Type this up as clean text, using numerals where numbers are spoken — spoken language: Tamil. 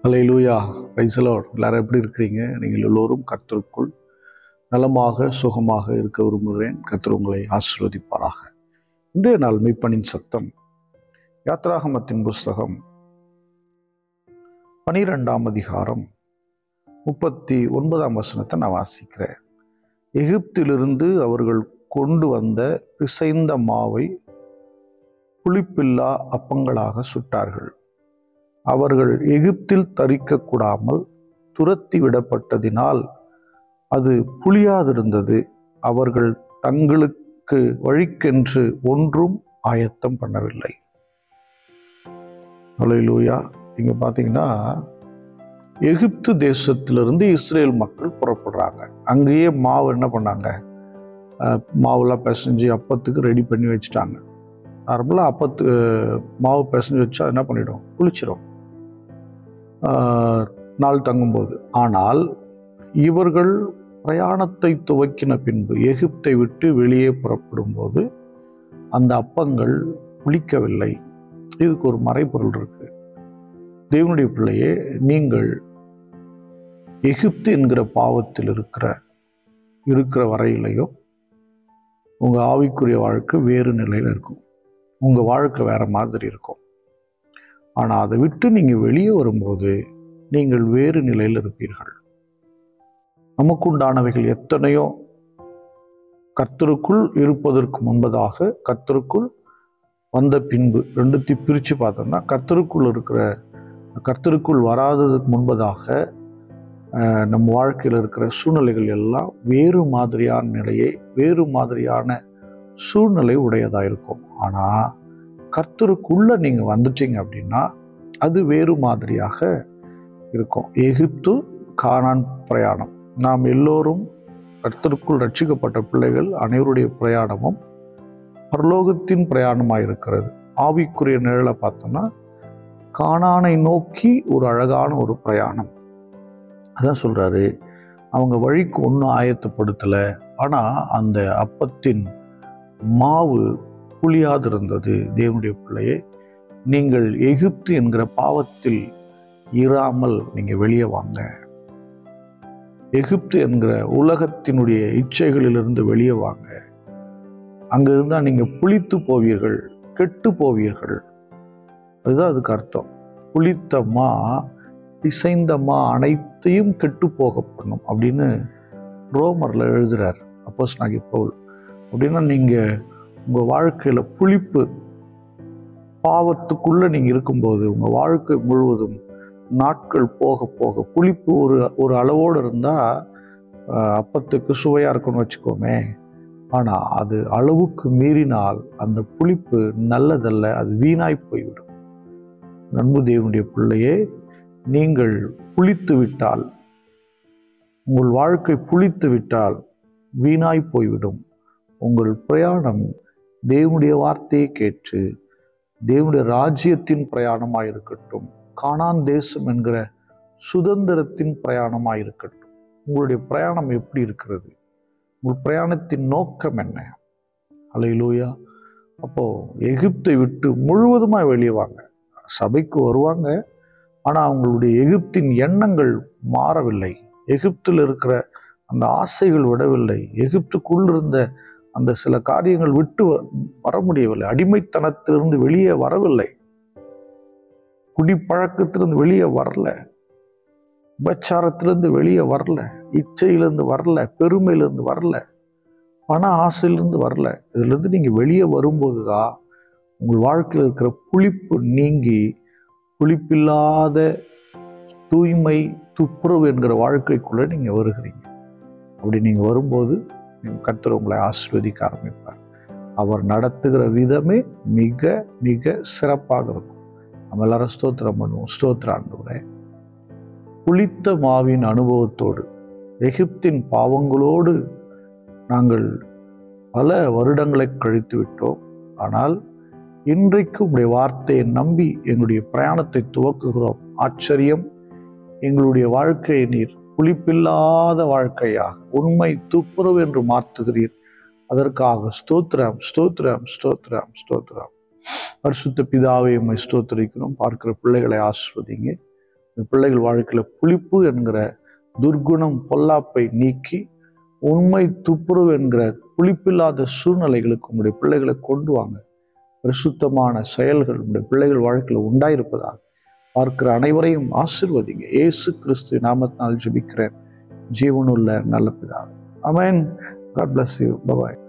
Hallelujah, praise the Lord. எல்லாரும் எப்படி இருக்கிறீங்க? நீங்கள் எல்லோரும் கர்த்தருக்குள் நலமாக சுகமாக இருக்க விரும்புகிறேன். கர்த்தர் உங்களை ஆசீர்வதிப்பாராக. இன்றைய நாள் மெய்ப்பனின் சத்தம் யாத்ராகமத்தின் புஸ்தகம் 12ஆம் அதிகாரம் 39ஆம் வசனத்தை நான் வாசிக்கிறேன். எகிப்திலிருந்து அவர்கள் கொண்டு வந்த பிசைந்த மாவை புளிப்பில்லா அப்பங்களாக சுட்டார்கள். அவர்கள் எகிப்தில் தரிக்கக்கூடாமல் துரத்தி விடப்பட்டதினால் அது புளியாதிருந்தது. அவர்கள் தங்களுக்கு வழிக்கென்று ஒன்றும் ஆயத்தம் பண்ணவில்லை. அல்லேலூயா. இங்க பார்த்தீங்கன்னா, எகிப்து தேசத்திலிருந்து இஸ்ரேல் மக்கள் புறப்படுறாங்க. அங்கேயே மாவு என்ன பண்ணாங்க, மாவுலாம் பிசைஞ்சு அப்பத்துக்கு ரெடி பண்ணி வச்சுட்டாங்க. நார்மலாக மாவு பிசைஞ்சு வச்சா என்ன பண்ணிடும், புளிச்சிடும் நாள் தங்கும்போது. ஆனால் இவர்கள் பிரயாணத்தை துவக்கின பின்பு எகிப்தை விட்டு வெளியே புறப்படும் போது அந்த அப்பங்கள் புளிக்கவில்லை. இதுக்கு ஒரு மறைபொருள் இருக்கு. தேவனுடைய பிள்ளையே, நீங்கள் எகிப்து என்கிற பாவத்தில் இருக்கிற வரையிலையும் உங்க ஆவிக்குரிய வாழ்க்கை வேறு நிலையில் இருக்கும். உங்க வாழ்க்கை வேற மாதிரி இருக்கும். ஆனால் அதை விட்டு நீங்கள் வெளியே வரும்போது நீங்கள் வேறு நிலையில் இருப்பீர்கள். நமக்குண்டானவைகள் எத்தனையோ கர்த்தருக்குள் இருப்பதற்கு முன்பதாக, கர்த்தருக்குள் வந்த பின்பு, ரெண்டுத்தையும் பிரித்து பார்த்தோம்னா, கர்த்தருக்குள் வராததுக்கு முன்பதாக நம்ம வாழ்க்கையில் இருக்கிற சூழ்நிலைகள் எல்லாம் வேறு மாதிரியான நிலையை, வேறு மாதிரியான சூழ்நிலை உடையதாக இருக்கும். ஆனால் கர்த்தருக்குள்ள நீங்கள் வந்துட்டீங்க அப்படின்னா அது வேறு மாதிரியாக இருக்கும். எகிப்து கானான் பிரயாணம், நாம் எல்லோரும் கர்த்தருக்குள் ரட்சிக்கப்பட்ட பிள்ளைகள் அனைவருடைய பிரயாணமும் பரலோகத்தின் பிரயாணமாக இருக்கிறது. ஆவிக்குரிய நிழலை பார்த்தோம்னா கானானை நோக்கி ஒரு அழகான ஒரு பிரயாணம். அதான் சொல்றாரு, அவங்க வழிக்கு ஒன்றும் ஆயத்தப்படுத்தலை. ஆனால் அந்த அப்பத்தின் மாவு புளியாதிருந்தது. தேவனுடைய பிள்ளையே, நீங்கள் எகிப்து என்கிற பாவத்தில் இராமல் நீங்கள் வெளியே வாங்க. எகிப்து என்கிற உலகத்தினுடைய இச்சைகளிலிருந்து வெளியே வாங்க. அங்க இருந்தா நீங்க புளித்து போவீர்கள், கெட்டு போவீர்கள். அதுதான் அதுக்கு அர்த்தம். புளித்த மா, பிசைந்த மா அனைத்தையும் கெட்டு போக பண்ணும் அப்படின்னு ரோமர்ல எழுதுறார் அப்போஸ்தலனாகிய பவுல். அப்படின்னா நீங்க உங்க வாழ்க்கையில புளிப்பு, பாவத்துக்குள்ள நீங்க இருக்கும்போது உங்க வாழ்க்கை முழுவதும் நாட்கள் போக போக புளிப்பு ஒரு அளவோடு இருந்தா அப்பத்துக்கு சுவையா இருக்குன்னு வச்சுக்கோமே. ஆனா அது அளவுக்கு மீறினால் அந்த புளிப்பு நல்லதல்ல, அது வீணாய் போய்விடும். அன்பு தேவனுடைய பிள்ளையே, நீங்கள் புளித்து விட்டால், உங்கள் வாழ்க்கை புளித்து விட்டால் வீணாய் போய்விடும். உங்கள் பிரயாணம் தேவனுடைய வார்த்தையை கேட்டு தேவனுடைய ராஜ்யத்தின் பிரயாணமாக இருக்கட்டும், கானான் தேசம் என்கிற சுதந்திரத்தின் பிரயாணமாக இருக்கட்டும். உங்களுடைய பிரயாணம் எப்படி இருக்கிறது? உங்கள் பிரயாணத்தின் நோக்கம் என்ன? அல்லேலூயா. அப்போ எகிப்தை விட்டு முழுவதுமாக வெளியே வாங்க. சபைக்கு வருவாங்க, ஆனால் அவங்களுடைய எகிப்தின் எண்ணங்கள் மாறவில்லை. எகிப்தில் இருக்கிற அந்த ஆசைகள் விடவில்லை. எகிப்துக்குள் இருந்த அந்த சில காரியங்கள் விட்டு வர முடியவில்லை. அடிமைத்தனத்திலிருந்து வெளியே வரவில்லை. குடிப்பழக்கத்திலிருந்து வெளியே வரல, உபச்சாரத்திலிருந்து வெளியே வரல, இச்சையிலிருந்து வரல, பெருமையிலிருந்து வரல, பண ஆசையிலிருந்து வரல. இதிலிருந்து நீங்க வெளியே வரும்போதுதான் உங்கள் வாழ்க்கையில் இருக்கிற புளிப்பு நீங்கி புளிப்பில்லாத தூய்மை, துப்புரவு என்கிற வாழ்க்கைக்குள்ள நீங்க வருகிறீங்க. அப்படி நீங்க வரும்போது கர்த்தர் உங்களை ஆசீர்வதிக்க ஆரம்பிப்பார். அவர் நடத்துகிற விதமே மிக மிக சிறப்பாக இருக்கும். நம்ம எல்லாரும் ஸ்தோத்திரம் பண்ணுவோம். ஸ்தோத்திர ஆண்டவரே, புளித்த மாவின் அனுபவத்தோடு, எகிப்தின் பாவங்களோடு நாங்கள் பல வருடங்களை கழித்து விட்டோம். ஆனால் இன்றைக்கு உங்களுடைய வார்த்தையை நம்பி எங்களுடைய பிரயாணத்தை துவக்குகிறோம். ஆச்சரியம், எங்களுடைய வாழ்க்கையை நீர் புளிப்பில்லாத வாழ்க்கையாக, உண்மை, துப்புரவு என்று மாற்றுகிறீர். அதற்காக ஸ்தோத்திரம், ஸ்தோத்திரம், ஸ்தோத்திரம், ஸ்தோத்திரம். பரிசுத்த பிதாவை உம்மை ஸ்தோத்திரிக்கிறோம். பார்க்கிற பிள்ளைகளை ஆசீர்வதிங்க. இந்த பிள்ளைகள் வாழ்க்கையில் புளிப்பு என்கிற துர்குணம் பொல்லாப்பை நீக்கி உண்மை துப்புரவு என்கிற புளிப்பில்லாத சூழ்நிலைகளுக்கு உங்களுடைய பிள்ளைகளை கொண்டு வாங்க. பரிசுத்தமான செயல்கள் உங்களுடைய பிள்ளைகள் வாழ்க்கையில் உண்டாயிருப்பதாக பார்க்கிற அனைவரையும் ஆசீர்வதிங்க. இயேசு கிறிஸ்து நாமத்தினால் ஜெபிக்கிறேன் ஜீவனுள்ள நல்ல பிதாவே. ஆமென். God bless you. Bye bye.